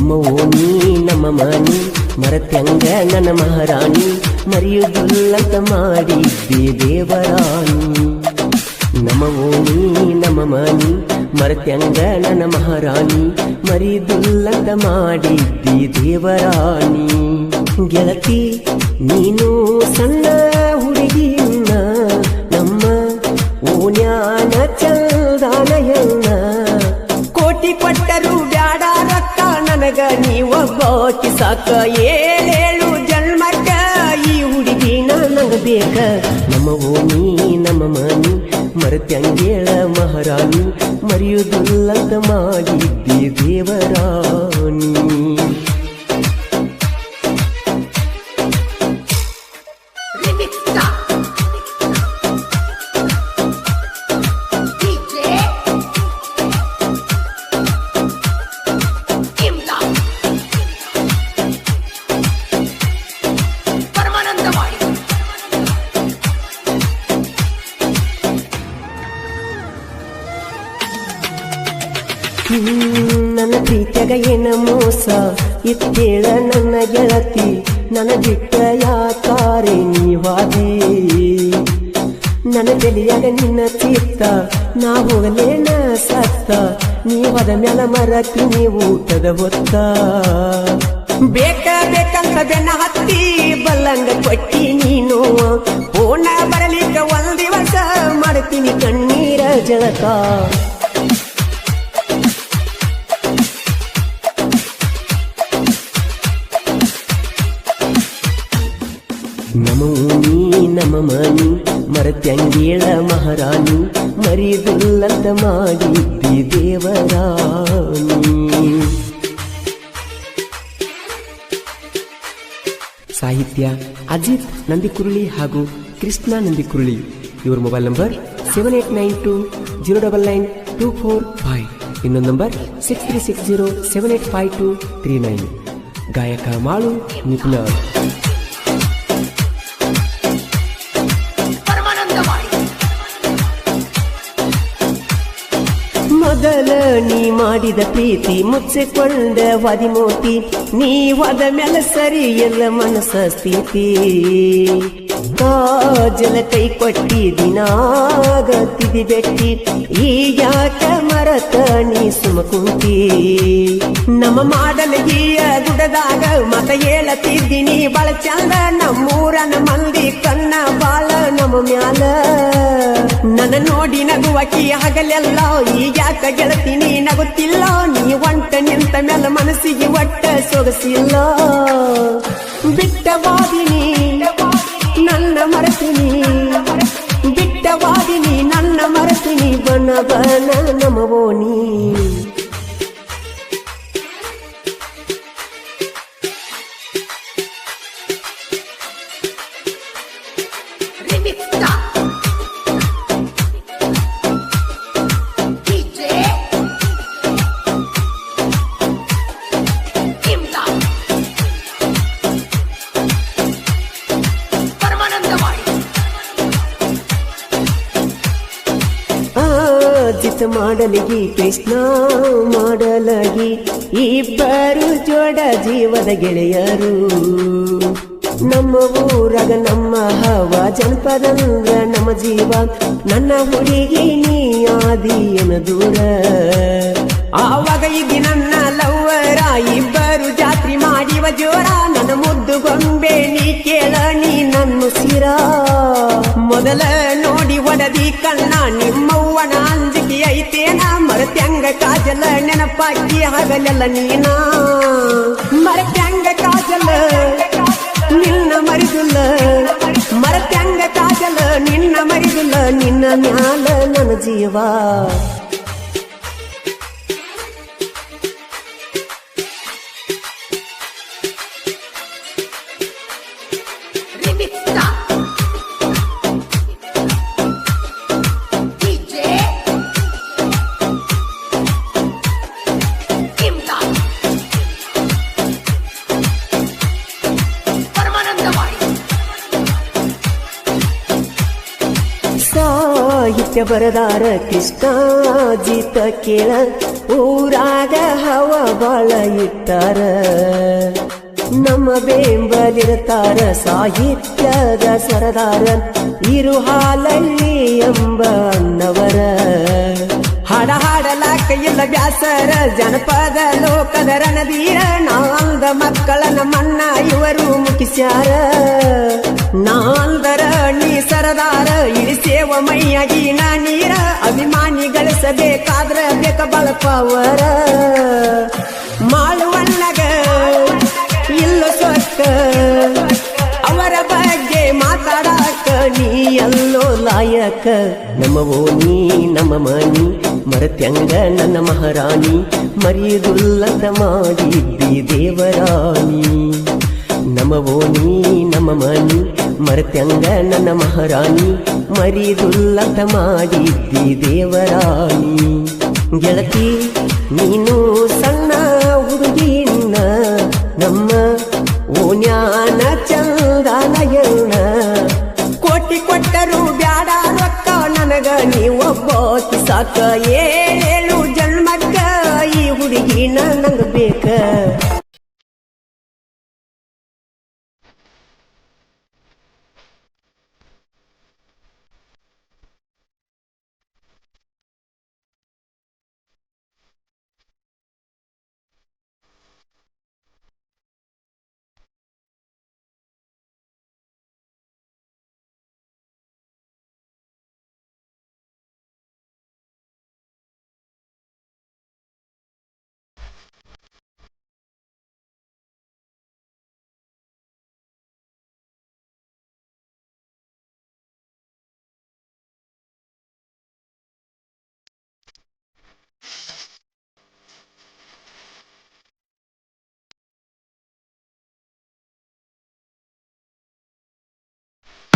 ನಮ್ಮ ಓಣಿ ನಮ್ಮ ಮನಿ ಮರತ್ಯಂಗ ನನ್ನ ಮಹಾರಾಣಿ ಮರೆಯುವುದಿಲ್ಲಂತ ಮಾಡಿದ್ದೆ ದೇವರಾಣಿ. ನಮ್ಮ ಓಣಿ ನಮ್ಮ ಮನಿ ಮರತ್ಯಂಗ ನನ್ನ ಮಹಾರಾಣಿ ಮರೆಯುವುದಿಲ್ಲಂತ ಮಾಡಿದ್ದೆ ದೇವರಾಣಿ. ಗೆಳತಿ ನೀನು ಸಣ್ಣ ಹುಡುಗಿಯನ್ನ ನಮ್ಮ ಓಣ್ಯಾನ ಚಲ್ದಾನ ಹೆಣ್ಣ. ಕೋಟಿ ಕೊಟ್ಟರು ಬ್ಯಾಡ ರೊಕ್ಕ ನನಗ ನೀವೊಬ್ಬಾಕಿ ಸಾಕ. ಏಳೇಳು ಜನ್ಮಕ್ಕ ಈ ಹುಡುಗಿನ ನಂಗ ಬೇಕ. ನಮ್ಮ ಓಣಿ ನಮ್ಮ ಮನಿ ಮರತ್ಯಂಗೇಳ ಮಹಾರಾಣಿ ಮರೆಯುವುದಿಲ್ಲಂತ ಮಾಡಿದ್ದೆ ದೇವರಾಣಿ. ನನ್ನ ಪ್ರೀತಿಯಾಗ ಏನ ಮೋಸ ಇತ್ತೇಳ ನನ್ನ ಗೆಳತಿ. ನನ್ನ ಬಿಟ್ಟ ಯಾಕಾರೆ ನೀವಾದಿ. ನನ್ನ ತಲೆಯಾಗ ನಿನ್ನ ಚಿತ್ತ ನಾ ಹೋಗಲೇನ ಸತ್ತ. ನೀವಾದ ಮ್ಯಾಲ ಮರತಿ ನೀವು ಊಟದ ಹೊತ್ತ. ಬೇಕಂತ ಬೆನ್ನ ಹತ್ತಿ ಬಲ್ಲಂಗ ಕೊಟ್ಟಿ ನೀನು. ಓಣ ಬರಲಿಕ್ಕ ಒಂದ್ ದಿವಸ ಮಾಡ್ತೀನಿ ಕಣ್ಣೀರ ಜಳಕ. ನಮ್ಮ ಓಣಿ ನಮ್ಮ ಮನಿ ಮರತ್ಯಂಗೇಳ ಮಹಾರಾಣಿ ಮರೆಯುವುದಿಲ್ಲಂತ ಮಾಡಿದ್ದೆ ದೇವರಾಣಿ. ಸಾಹಿತ್ಯ ಅಜಿತ್ ನಂದಿಕುರುಳಿ ಹಾಗೂ ಕೃಷ್ಣ ನಂದಿಕುರುಳಿ. ಇವರ ಮೊಬೈಲ್ ನಂಬರ್ 7892099245. ಇನ್ನೊಂದು ನಂಬರ್ 6360785239. ಗಾಯಕ ಮಾಳು ನಿಪುಣ. ಮೊದಲ ನೀ ಮಾಡಿದ ಪ್ರೀತಿ ಮುಚ್ಚಿಕೊಂಡ ವಾದಿಮೋತಿ. ನೀವಾದ ಮೇಲೆ ಸರಿ ಎಲ್ಲ ಮನಸ್ಸ ಸ್ಥಿತಿ. ಕಾಜಲ ಕೈ ಕೊಟ್ಟಿ ದಿನಾಗತ್ತಿದಿ ಬೆಟ್ಟಿ. ಈ ಯಾಕ ಮರತ ನೀ ಸುಮಕುಂತಿ. ನಮ್ಮ ಮಾಡಲಗಿಯ ಗುಡದಾಗ ಮತ ಹೇಳತಿದ್ದೀನಿ ಬಾಳ ಚಂದ. ನಮ್ಮೂರನ ಮಂದಿ ಕಣ್ಣ ಬಾಳ ನಮ್ಮ ಮ್ಯಾಲ. ನನ್ನ ನೋಡಿ ನಗುವಕಿ ಹಗಲೆಲ್ಲ. ಈ ಯಾಕ ಗೆಳತೀನಿ ನಗುತ್ತಿಲ್ಲ. ನೀ ಒಂಟ ನಿಂತ ಮೇಲ ಮನಸ್ಸಿಗೆ ಒಟ್ಟ ಸೊಗಸಿಲ್ಲ. ಬಿಟ್ಟವಾದಿನಿ ನನ್ನ ಮರೆತೀನಿ. ಬಿಟ್ಟವಾದಿನಿ ನನ್ನ ಮರೆತೀನಿ. ಬನ ಬನ ನಮ್ಮ ಓಣಿ. ಜಿತ ಮಾಡಲಿಗಿ ಕೃಷ್ಣ ಮಾಡಲಗಿ ಇಬ್ಬರು ಜೋಡ ಜೀವದ ಗೆಳೆಯರು. ನಮ್ಮ ಊರಾಗ ನಮ್ಮ ಹವ ಜನಪದಂದ್ರ ನಮ್ಮ ಜೀವ. ನನ್ನ ಹುಡುಗಿ ನೀ ಆದಿಯನ ದೂರ. ಆವಾಗ ಇದ್ದಿ ನನ್ನ ಲವ್ವರ. ಇಬ್ಬರು ಜಾತ್ರೆ ಮಾಡಿವ ಜೋರ. ನನ್ನ ಮುದ್ದು ಗೊಂಬೆ ನೀ ಕೇಳ ನೀ ನನ್ನ ಸಿರ. ಮೊದಲ ನೋಡಿ ಒಡದಿ ಕಣ್ಣ ನಿಮ್ಮವ್ವನ ಅಂಜಿಕೆ ಐತೇನ. ಮರತ್ಯಂಗ ಕಾಜಲ ನೆನಪಾಕಿ ಹಗಲೆಲ್ಲ ನೀನ. ಮರತ್ಯಂಗ ಕಾಜಲ ನಿನ್ನ ಮರಿದುಲ್ಲ. ಮರತ್ಯಂಗ ಕಾಜಲ ನಿನ್ನ ಮರಿದುಲ್ಲ. ನಿನ್ನ ಮ್ಯಾಲ ನನ್ನ ಜೀವ. ಪಠ್ಯ ಬರದಾರ ಕೃಷ್ಣಾಜಿತ ಕೇಳ ಊರಾಗ ಹವ ಬಾಳ ಇಟ್ಟಾರ ನಮ್ಮ ಬೆಂಬಲಿರ್ತಾರ ಸಾಹಿತ್ಯದ ಸರದಾರ ಇರು ಹಾಲಲ್ಲಿ ಎಂಬ ಅನ್ನವರ ಹಾಡ ಹಾಡಲಾಕ ಇಲ್ಲ ಬ್ಯಾಸರ ಜನಪದ ಲೋಕದ ರಣಧೀರ ನಾಲ್ದ ಮಕ್ಕಳ ನಮ್ಮಣ್ಣ ಇವರು ಮುಗಿಸ್ಯಾರ ನಾಲ್ದರ ನೀ ಸರದಾರ ಇಳಿಸೇವ ಮೈಯಾಗಿ ನಾ ನೀರ ಅಭಿಮಾನಿ ಗಳಿಸಬೇಕಾದ್ರ ಬೇಕ ಬಳಪವರ ಮಾಳುವಣ್ಣಗ ಇಲ್ಲ ಸೊಕ್ಕ ಅವರ ಬಗ್ಗೆ ಮಾತಾಡಾಕ ನೀ ಎಲ್ಲೋ ಲಾಯಕ ನಮ್ಮವೋ ನೀ ನಮ್ಮ ಮನಿ ಮರತ್ಯಂಗ ನನ್ನ ಮಹಾರಾಣಿ ಮರಿದುಲ್ಲದ ಮಾಡಿದ್ದಿ ದೇವರಾಣಿ ನಮವೋ ನೀ ನಮ್ಮ ಮನಿ ಮರತ್ಯಂಗ ನನ್ನ ಮಹಾರಾಣಿ ಮರಿದುಲ್ಲದ ಮಾಡಿದ್ದಿ ದೇವರಾಣಿ ಗೆಳತಿ ನೀನು ಸಣ್ಣ ಹುಡುಗಿನ ನಮ್ಮ ಓನ್ಯಾನ ಚಂದನ ಎಣ್ಣ ಕೋಟಿ ಕೊಟ್ಟರು ಬ್ಯಾಡ ರೊಕ್ಕ ನನಗ ನೀವೊಬ್ಬ ಸಾಕ ಏಳು ಜನ್ಮಕ್ಕ ಈ ಹುಡುಗಿನ ನಂಗ ಬೇಕ